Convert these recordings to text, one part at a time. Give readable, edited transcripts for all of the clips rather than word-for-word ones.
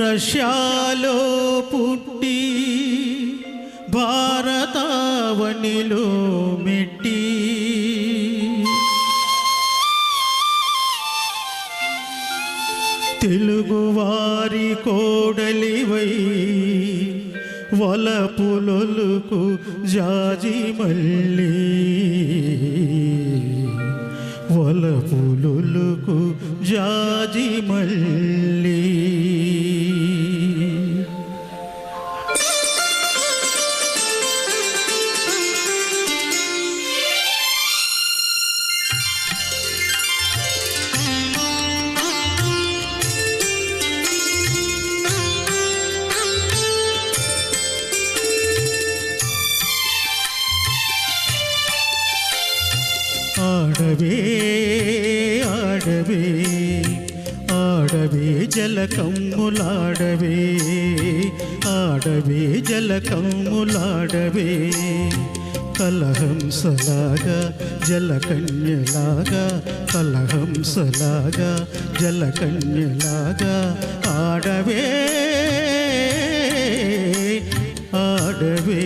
రష్యాలో పుట్టి భారతావనిలో మెట్టి తెలుగువారి కోడలివై వలపులొలుకు జాజి మల్లి వలపులొలుకు జాజి మల్లి ఆడవే ఆడవే ఆడవే జలకమ్ములాడవే ఆడవే జలకమ్ములాడవే కలహంసలాగా జలకన్యలాగా కలహంసలాగా జలకన్యలాగా ఆడవే ఆడవే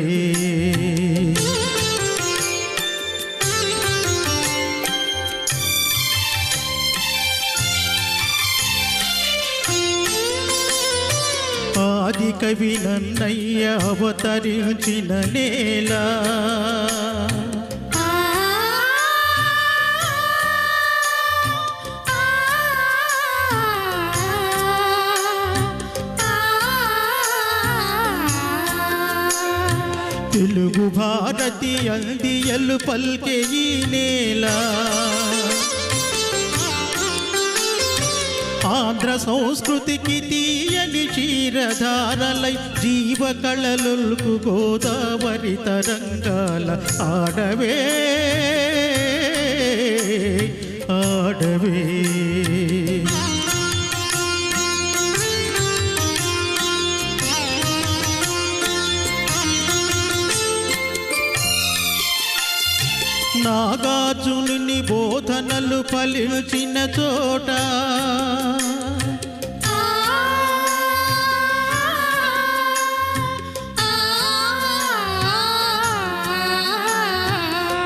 ఆది కవి నన్నయ్య అవతరించిన నేల తెలుగు భారతి అందియలు పల్కే ఈ నేల ఆంధ్ర సంస్కృతికి తీయని క్షీరధారలై జీవకళలకు గోదావరి తరంగాల ఆడవే ఆడవే నాగార్జునుని బోధనలు ఫలించిన చోట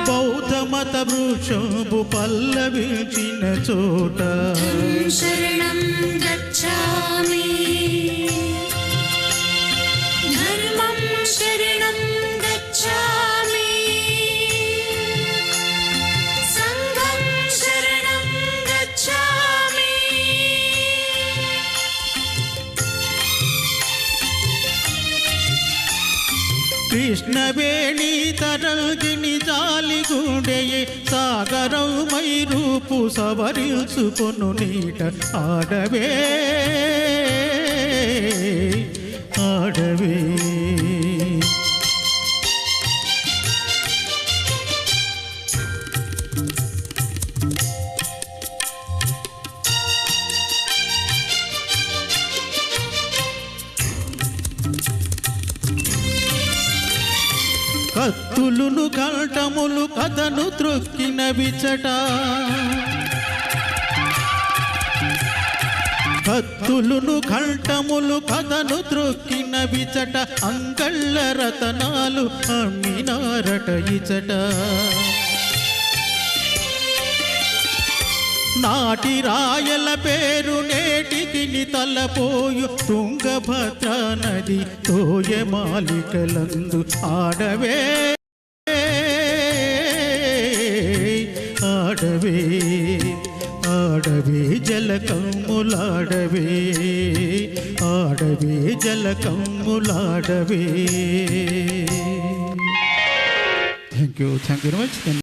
బౌద్ధ మత వృక్షము పల్లవించిన చోట శరణం గచ్ఛామి ధర్మం శరణం గచ్ఛామి కృష్ణవేణి తరల్గిని జాలిగుండెయే సాగరమై రూపు సవరించుకొను నీట ఆడవే ఆడవే కత్తులును కంఠములు కథను త్రొక్కిన విచట కత్తులును కంఠములు కథను త్రొక్కిన విచట అంగళ్ళ రతనాలు అమ్మినారట ఇచట నాటి రాయల పేరు నేటికి తలపోయు తుంగభద్ర నది తోయమాలికలందు ఆడవే ఆడవే ఆడవే జలకమ్ములాడవే ఆడవే జలకమ్ములాడవే థ్యాంక్ యూ వెరీ మచ్.